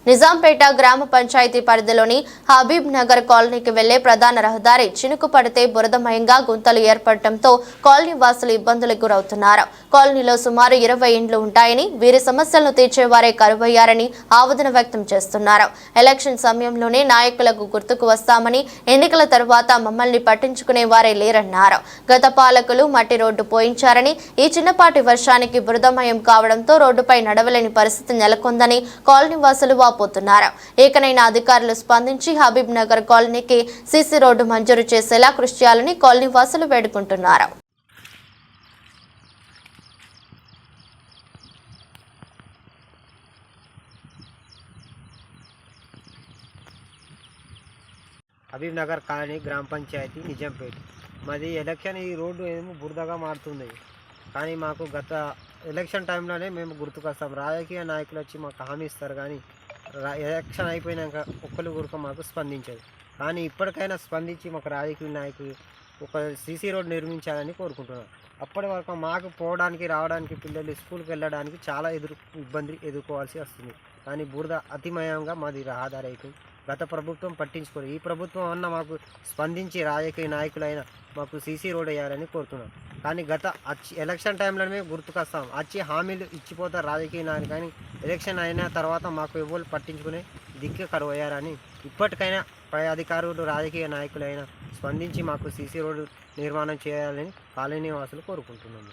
నిజాంపేట గ్రామ పంచాయతీ పరిధిలోని హబీబ్ నగర్ కాలనీకి వెళ్లే ప్రధాన రహదారి చినుకు పడితే బురదమయంగా గుంతలు ఏర్పడటంతో కాలనీ వాసులు ఇబ్బందులకు గురవుతున్నారు. కాలనీలో సుమారు 20 ఇండ్లు ఉంటాయని, వీరి సమస్యలను తీర్చేవారే కరువయ్యారని ఆవేదన వ్యక్తం చేస్తున్నారు. ఎలక్షన్ సమయంలోనే నాయకులకు గుర్తుకు వస్తామని, ఎన్నికల తర్వాత మమ్మల్ని పట్టించుకునే వారే లేరన్నారు. గత పాలకులు మట్టి రోడ్డు పోయించారని, ఈ చిన్నపాటి వర్షానికి బురదమయం కావడంతో రోడ్డుపై నడవలేని పరిస్థితి నెలకొందని కాలనీ వాసులు పోతున్నారు. ఏకనైన అధికారులు స్పందించి హబీబ్ నగర్ కాలనీకి సీసీ రోడ్డు మంజూరు చేసేలా కృషి చేయాలని కాలనీ వాసులు వేడుకుంటున్నారు. హబీబ్ నగర్ కాలనీ గ్రామ పంచాయతీ నిజాంపేట. మాది ఎలక్షన్ ఈ రోడ్డు ఏమో బురదగా మారుతుంది. కానీ మాకు గత ఎలక్షన్ టైంలోనే మేము గుర్తుకొస్తాం. రాజకీయ నాయకులు వచ్చి మాకు హామీ ఇస్తారు, కానీ ఎలక్షన్ అయిపోయినాక ఒక్కరు కూడా మాకు స్పందించదు. కానీ ఇప్పటికైనా స్పందించి మాకు రాజకీయ నాయకులు ఒక సీసీ రోడ్ నిర్మించాలని కోరుకుంటున్నాం. అప్పటి వరకు మాకు పోవడానికి రావడానికి, పిల్లలు స్కూల్కి వెళ్ళడానికి చాలా ఇబ్బంది ఎదుర్కోవాల్సి వస్తుంది. కానీ బురద అతిమయంగా మాది రహదారి అయిపోయింది. గత ప్రభుత్వం పట్టించుకోలేదు. ఈ ప్రభుత్వం అన్న మాకు స్పందించి రాజకీయ నాయకులైనా మాకు సీసీ రోడ్ వేయాలని కోరుతున్నాం. కానీ గత ఎలక్షన్ టైంలోనే గుర్తుకొస్తాం. వచ్చి హామీలు ఇచ్చిపోతారు రాజకీయ నాయకులు, కానీ ఎలక్షన్ అయిన తర్వాత మాకు ఎవరు పట్టించుకునే దిక్కు కరువయ్యారని ఇప్పటికైనా పై అధికారులు, రాజకీయ నాయకులైనా స్పందించి మాకు సీసీ రోడ్డు నిర్మాణం చేయాలని కాలనీ వాసులు కోరుకుంటున్నాము.